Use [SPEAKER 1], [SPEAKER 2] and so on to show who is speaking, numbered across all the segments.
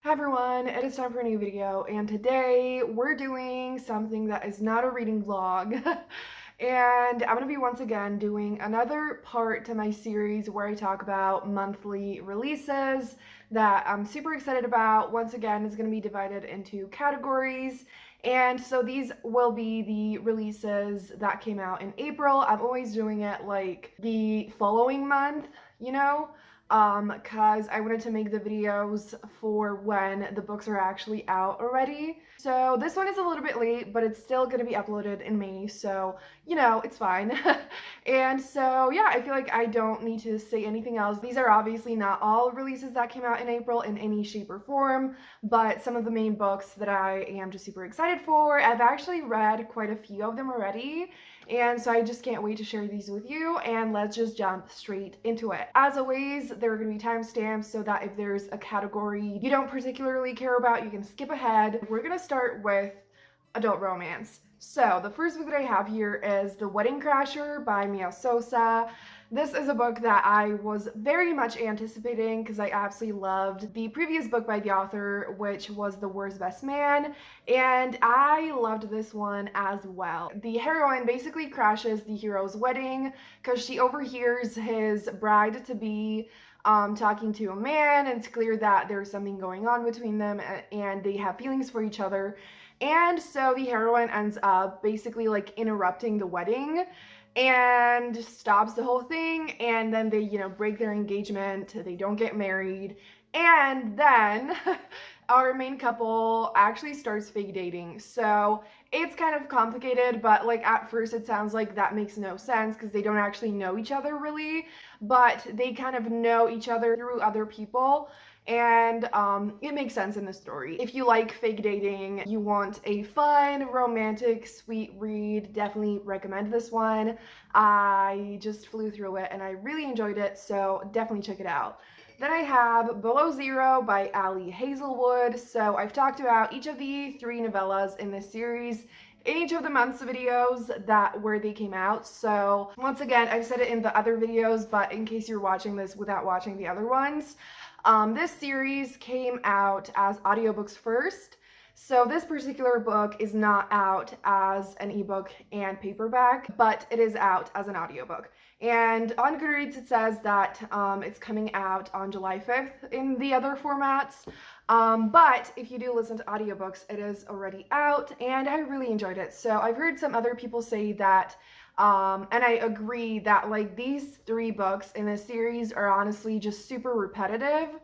[SPEAKER 1] Hi everyone, it is time for a new video, and today we're doing something that is not a reading vlog. And I'm gonna be once again doing another part to my series where I talk about monthly releases that I'm super excited about. Once again, it's gonna be divided into categories. And so these will be the releases that came out in April. I'm always doing it like the following month, you know? Cause I wanted to make the videos for when the books are actually out already. So this one is a little bit late, but it's still gonna be uploaded in May, so it's fine. And so yeah, I feel like I don't need to say anything else. These are obviously not all releases that came out in April in any shape or form, but some of the main books that I am just super excited for. I've actually read quite a few of them already, and so I just can't wait to share these with you, and let's just jump straight into it. As always, there are going to be timestamps so that if there's a category you don't particularly care about, you can skip ahead. We're going to start with adult romance. So the first book that I have here is The Wedding Crasher by Mia Sosa. This is a book that I was very much anticipating because I absolutely loved the previous book by the author, which was The Worst Best Man, and I loved this one as well. The heroine basically crashes the hero's wedding because she overhears his bride-to-be talking to a man, and it's clear that there's something going on between them and they have feelings for each other. And so the heroine ends up basically like interrupting the wedding and stops the whole thing, and then they break their engagement, they don't get married, and then our main couple actually starts fake dating. So it's kind of complicated, but like at first it sounds like that makes no sense because they don't actually know each other really, but they kind of know each other through other people, and it makes sense in the story. If you like fake dating, you want a fun, romantic, sweet read, definitely recommend this one. I just flew through it and I really enjoyed it, so definitely check it out. Then I have Below Zero by Ali Hazelwood. So I've talked about each of the three novellas in this series in each of the month's videos where they came out. So once again, I've said it in the other videos, but in case you're watching this without watching the other ones, this series came out as audiobooks first. So this particular book is not out as an ebook and paperback, but it is out as an audiobook. And on Goodreads it says that it's coming out on July 5th in the other formats. But if you do listen to audiobooks, it is already out, and I really enjoyed it. So I've heard some other people say that, and I agree that like these three books in this series are honestly just super repetitive,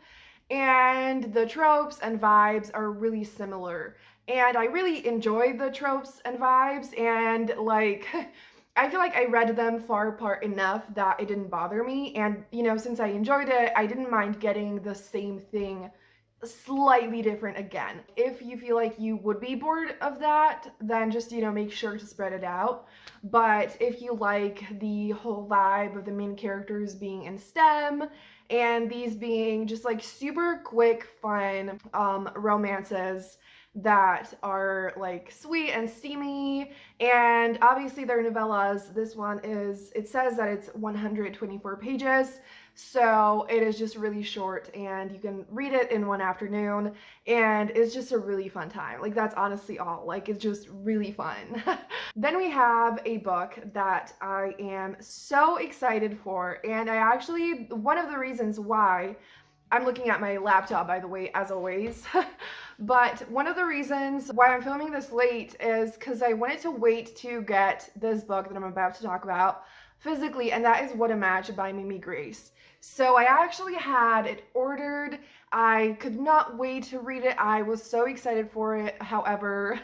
[SPEAKER 1] and the tropes and vibes are really similar. And I really enjoy the tropes and vibes, and like I feel like I read them far apart enough that it didn't bother me. And since I enjoyed it, I didn't mind getting the same thing slightly different again. If you feel like you would be bored of that, then just make sure to spread it out. But if you like the whole vibe of the main characters being in STEM and these being just like super quick fun romances that are like sweet and steamy, and obviously they're novellas. This one it says that it's 124 pages, so it is just really short and you can read it in one afternoon, and it's just a really fun time. Like that's honestly all. Like it's just really fun. Then we have a book that I am so excited for, and one of the reasons why I'm looking at my laptop, by the way, as always. But one of the reasons why I'm filming this late is because I wanted to wait to get this book that I'm about to talk about physically, and that is What a Match by Mimi Grace. So I actually had it ordered. I could not wait to read it. I was so excited for it. However,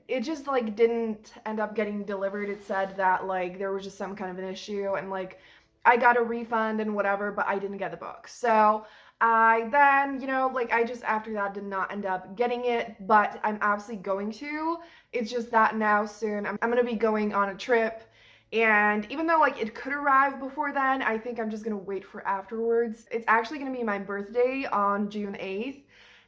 [SPEAKER 1] it just like didn't end up getting delivered. It said that like there was just some kind of an issue, and like I got a refund and whatever, but I didn't get the book. So I then, like I just after that did not end up getting it, but I'm absolutely going to. It's just that now soon I'm gonna be going on a trip, and even though like it could arrive before then, I think I'm just gonna wait for afterwards. It's actually gonna be my birthday on June 8th,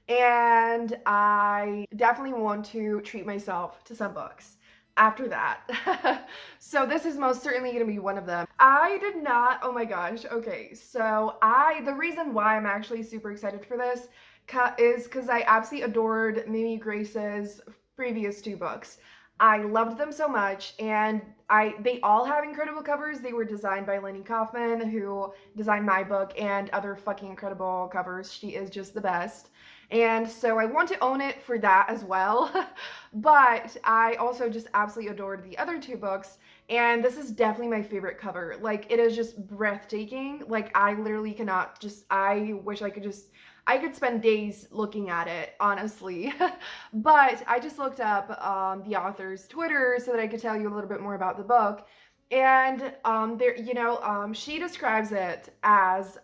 [SPEAKER 1] and I definitely want to treat myself to some books after that. So this is most certainly going to be one of them. I did not, oh my gosh, okay, so the reason why I'm actually super excited for this is because I absolutely adored Mimi Grace's previous two books. I loved them so much, and they all have incredible covers. They were designed by Lenny Kaufman, who designed my book and other fucking incredible covers. She is just the best. And so I want to own it for that as well. But I also just absolutely adored the other two books, and this is definitely my favorite cover. Like, it is just breathtaking. Like, I literally cannot just, I wish I could spend days looking at it, honestly. But I just looked up the author's Twitter so that I could tell you a little bit more about the book. And she describes it as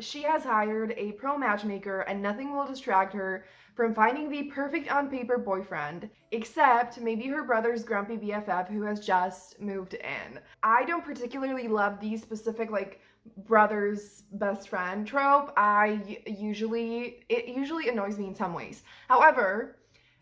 [SPEAKER 1] she has hired a pro matchmaker and nothing will distract her from finding the perfect on paper boyfriend, except maybe her brother's grumpy BFF who has just moved in. I don't particularly love these specific, like, brother's best friend trope. It usually annoys me in some ways. However,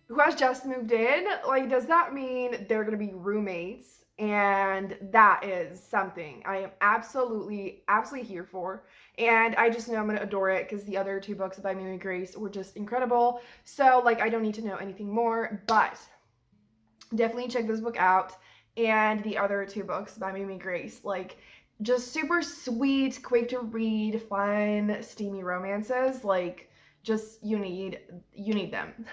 [SPEAKER 1] who has just moved in, like, does that mean they're gonna be roommates? And that is something I am absolutely here for. And I just know I'm gonna adore it because the other two books by Mimi Grace were just incredible. So, like, I don't need to know anything more, but definitely check this book out and the other two books by Mimi Grace. Like, just super sweet, quick to read, fun, steamy romances. Like, just you need them.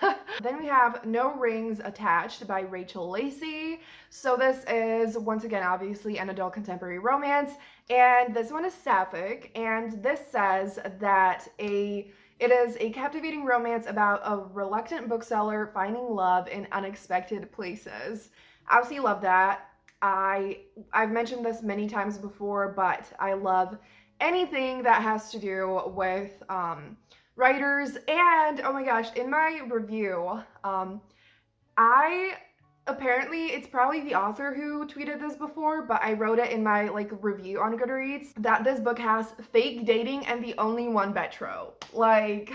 [SPEAKER 1] Then we have No Rings Attached by Rachel Lacey. So this is, once again, obviously an adult contemporary romance, and this one is sapphic, and this says that it is a captivating romance about a reluctant bookseller finding love in unexpected places. Absolutely love that. I've mentioned this many times before, but I love anything that has to do with writers. And oh my gosh, in my review, apparently it's probably the author who tweeted this before, but I wrote it in my review on Goodreads that this book has fake dating and the only one betro. Like,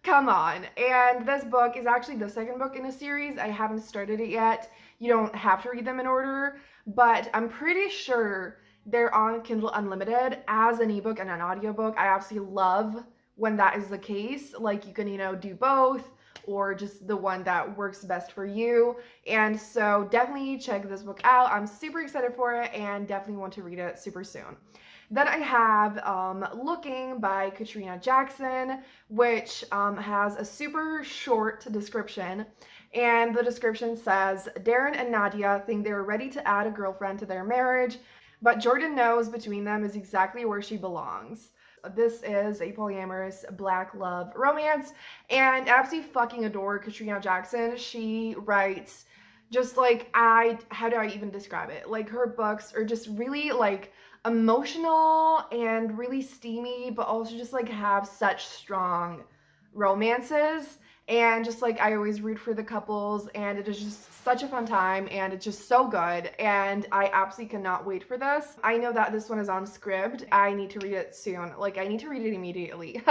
[SPEAKER 1] come on. And this book is actually the second book in a series. I haven't started it yet. You don't have to read them in order, but I'm pretty sure they're on Kindle Unlimited as an ebook and an audiobook. I absolutely love when that is the case. Like, you can, do both, or just the one that works best for you. And so definitely check this book out. I'm super excited for it and definitely want to read it super soon. Then I have Looking by Katrina Jackson, which has a super short description. And the description says, Darren and Nadia think they're ready to add a girlfriend to their marriage, but Jordan knows between them is exactly where she belongs. This is a polyamorous black love romance, and I absolutely fucking adore Katrina Jackson. She writes just how do I even describe it? Like, her books are just really emotional and really steamy, but also just have such strong romances. And just I always root for the couples, and it is just such a fun time, and it's just so good, and I absolutely cannot wait for this. I know that this one is on Scribd. I need to read it soon. I need to read it immediately.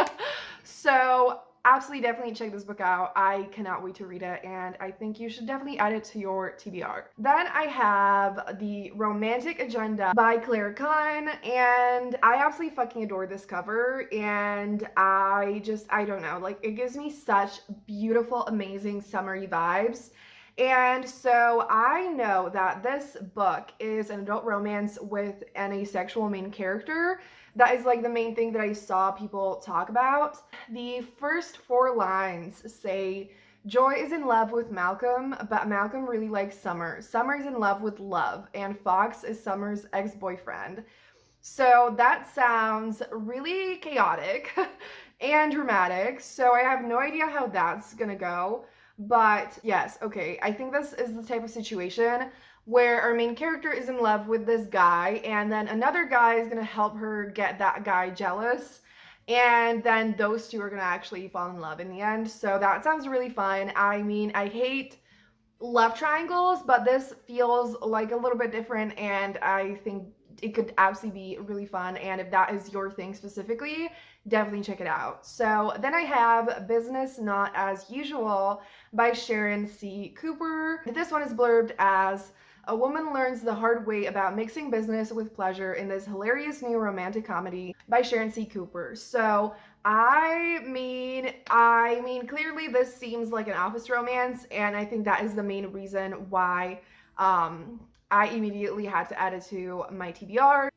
[SPEAKER 1] So absolutely, definitely check this book out. I cannot wait to read it, and I think you should definitely add it to your TBR. Then I have The Romantic Agenda by Claire Kahn, and I absolutely fucking adore this cover, and I don't know, it gives me such beautiful, amazing summery vibes. And so I know that this book is an adult romance with an asexual main character. That is the main thing that I saw people talk about. The first 4 lines say, Joy is in love with Malcolm, but Malcolm really likes Summer. Summer is in love with Love, and Fox is Summer's ex-boyfriend. So that sounds really chaotic and dramatic. So I have no idea how that's gonna go. But yes, okay, I think this is the type of situation where our main character is in love with this guy, and then another guy is gonna help her get that guy jealous, and then those two are gonna actually fall in love in the end. So that sounds really fun. I mean, I hate love triangles, but this feels like a little bit different, and I think it could absolutely be really fun. And if that is your thing specifically, definitely check it out. So then I have Business Not As Usual by Sharon C. Cooper. This one is blurbed as, a woman learns the hard way about mixing business with pleasure in this hilarious new romantic comedy by Sharon C. Cooper. So I mean, clearly this seems like an office romance, and I think that is the main reason why I immediately had to add it to my TBR.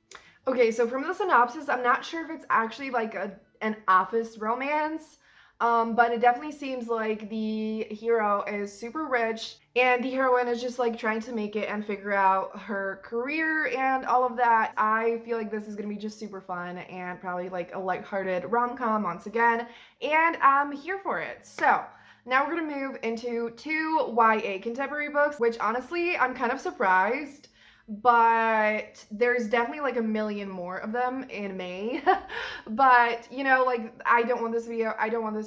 [SPEAKER 1] Okay, so from the synopsis, I'm not sure if it's actually like an office romance, but it definitely seems like the hero is super rich and the heroine is just like trying to make it and figure out her career and all of that. I feel like this is gonna be just super fun and probably like a lighthearted rom-com once again, and I'm here for it. So now we're gonna move into two YA contemporary books, which honestly, I'm kind of surprised, but there's definitely like a million more of them in May. But you know, like I don't want this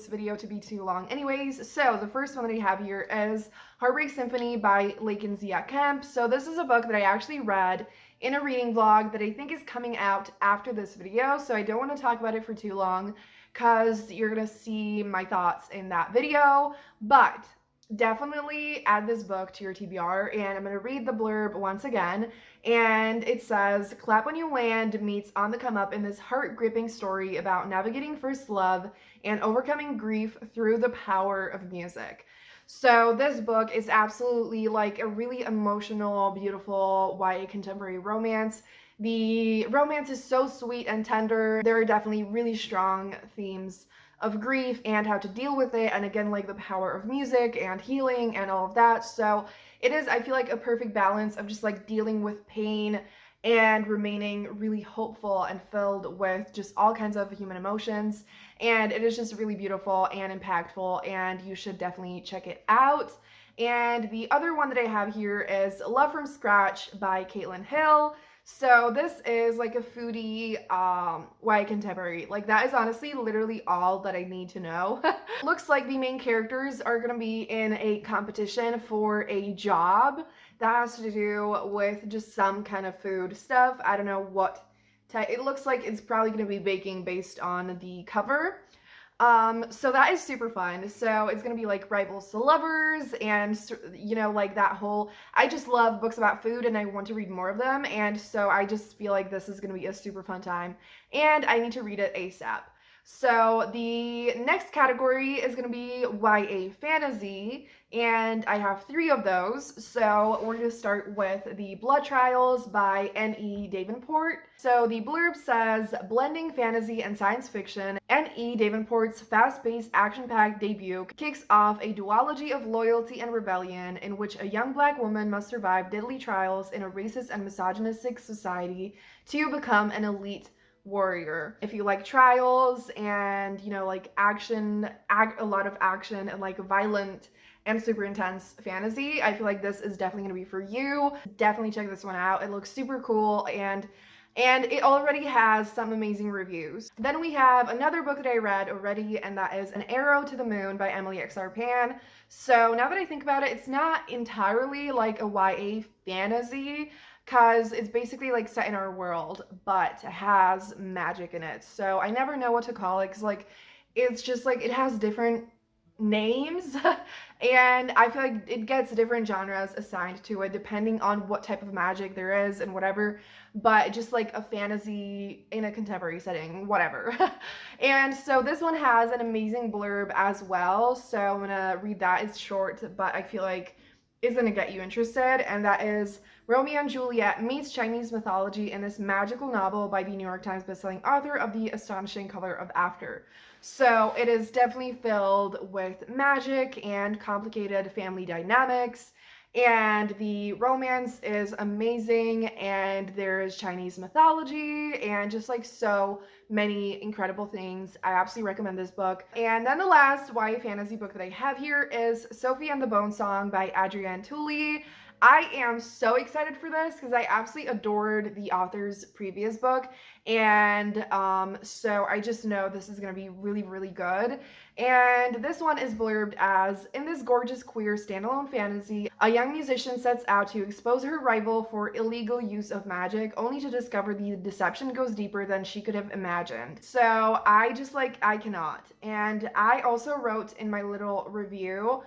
[SPEAKER 1] video to be too long anyways. So the first one that I have here is Heartbreak Symphony by Laken Zia Kemp. So this is a book that I actually read in a reading vlog that I think is coming out after this video, so I don't want to talk about it for too long because you're gonna see my thoughts in that video. But definitely add this book to your TBR, and I'm going to read the blurb once again. And it says, Clap When You Land meets On the Come Up in this heart-gripping story about navigating first love and overcoming grief through the power of music. So this book is absolutely like a really emotional, beautiful YA contemporary romance. The romance is so sweet and tender. There are definitely really strong themes of grief and how to deal with it, and again, like the power of music and healing and all of that. So it is, I feel like, a perfect balance of just like dealing with pain and remaining really hopeful and filled with just all kinds of human emotions. And it is just really beautiful and impactful, and you should definitely check it out. And the other one that I have here is Love from Scratch by Caitlin Hill. So this is like a foodie YA contemporary. Like that is honestly literally all that I need to know. Looks like the main characters are gonna be in a competition for a job that has to do with just some kind of food stuff. I don't know what type. It looks like it's probably gonna be baking based on the cover. So that is super fun. So it's gonna be like rivals to lovers, and you know, like that whole, I just love books about food and I want to read more of them, and so I just feel like this is gonna be a super fun time and I need to read it ASAP. So the next category is going to be YA fantasy, and I have 3 of those. So we're going to start with The Blood Trials by N.E. Davenport. So the blurb says, blending fantasy and science fiction, N.E. Davenport's fast-paced, action-packed debut kicks off a duology of loyalty and rebellion in which a young black woman must survive deadly trials in a racist and misogynistic society to become an elite warrior. If you like trials and, you know, like action, a lot of action and like violent and super intense fantasy, I feel like this is definitely gonna be for you. Definitely check this one out. It looks super cool, and it already has some amazing reviews. Then we have another book that I read already, and that is An Arrow to the Moon by Emily X. Arpan. So now that I think about it, it's not entirely like a YA fantasy, because it's basically like set in our world, but has magic in it. So I never know what to call it, because like it's just like it has different names and I feel like it gets different genres assigned to it depending on what type of magic there is and whatever, but just like a fantasy in a contemporary setting, whatever. And so this one has an amazing blurb as well, so I'm gonna read that. It's short, but I feel like it's gonna get you interested, and that is, Romeo and Juliet meets Chinese mythology in this magical novel by the New York Times bestselling author of The Astonishing Color of After. So it is definitely filled with magic and complicated family dynamics, and the romance is amazing, and there's Chinese mythology and just like so many incredible things. I absolutely recommend this book. And then the last YA fantasy book that I have here is Sophie and the Bone Song by Adrienne Tooley. I am so excited for this because I absolutely adored the author's previous book, and so I just know this is going to be really, really good. And this one is blurbed as, in this gorgeous queer standalone fantasy, a young musician sets out to expose her rival for illegal use of magic, only to discover the deception goes deeper than she could have imagined. So I just like, I cannot. And I also wrote in my little review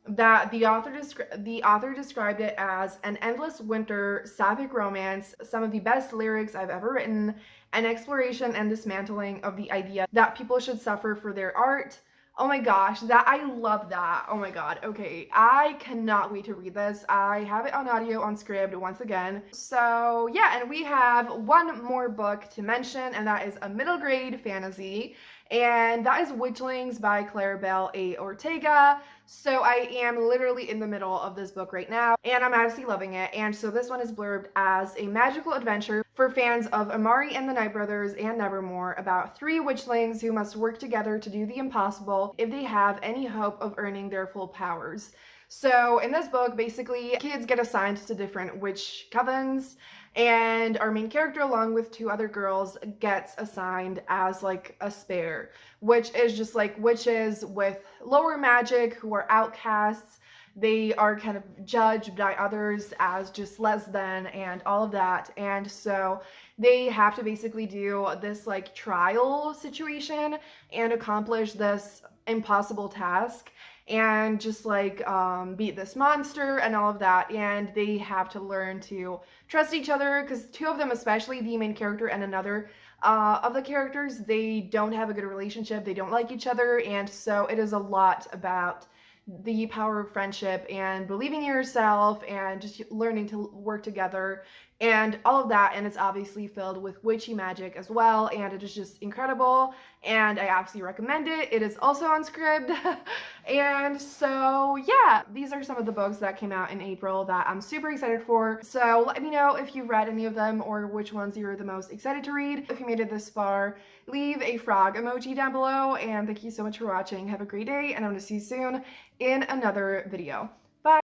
[SPEAKER 1] that the author described it as an endless winter sapphic romance, some of the best lyrics I've ever written, an exploration and dismantling of the idea that people should suffer for their art. Oh my gosh, that I love that. Oh my god. Okay, I cannot wait to read this. I have it on audio on Scribd once again. So, yeah, and we have one more book to mention, and that is a middle grade fantasy, and that is Witchlings by Claribel A. Ortega. So I am literally in the middle of this book right now, and I'm absolutely loving it. And so this one is blurbed as a magical adventure for fans of Amari and the Night Brothers and Nevermore, about three witchlings who must work together to do the impossible if they have any hope of earning their full powers. So in this book, basically, kids get assigned to different witch covens, and our main character, along with two other girls, gets assigned as like a spare, which is just like witches with lower magic who are outcasts. They are kind of judged by others as just less than and all of that. And so they have to basically do this like trial situation and accomplish this impossible task and just like beat this monster and all of that. And they have to learn to trust each other, because two of them, especially the main character and another of the characters, they don't have a good relationship. They don't like each other. And so it is a lot about the power of friendship and believing in yourself and just learning to work together and all of that. And it's obviously filled with witchy magic as well, and it is just incredible, and I absolutely recommend it. It is also on Scribd. And so yeah, these are some of the books that came out in April that I'm super excited for. So let me know if you've read any of them or which ones you're the most excited to read. If you made it this far, leave a frog emoji down below, and thank you so much for watching. Have a great day, and I'm going to see you soon in another video.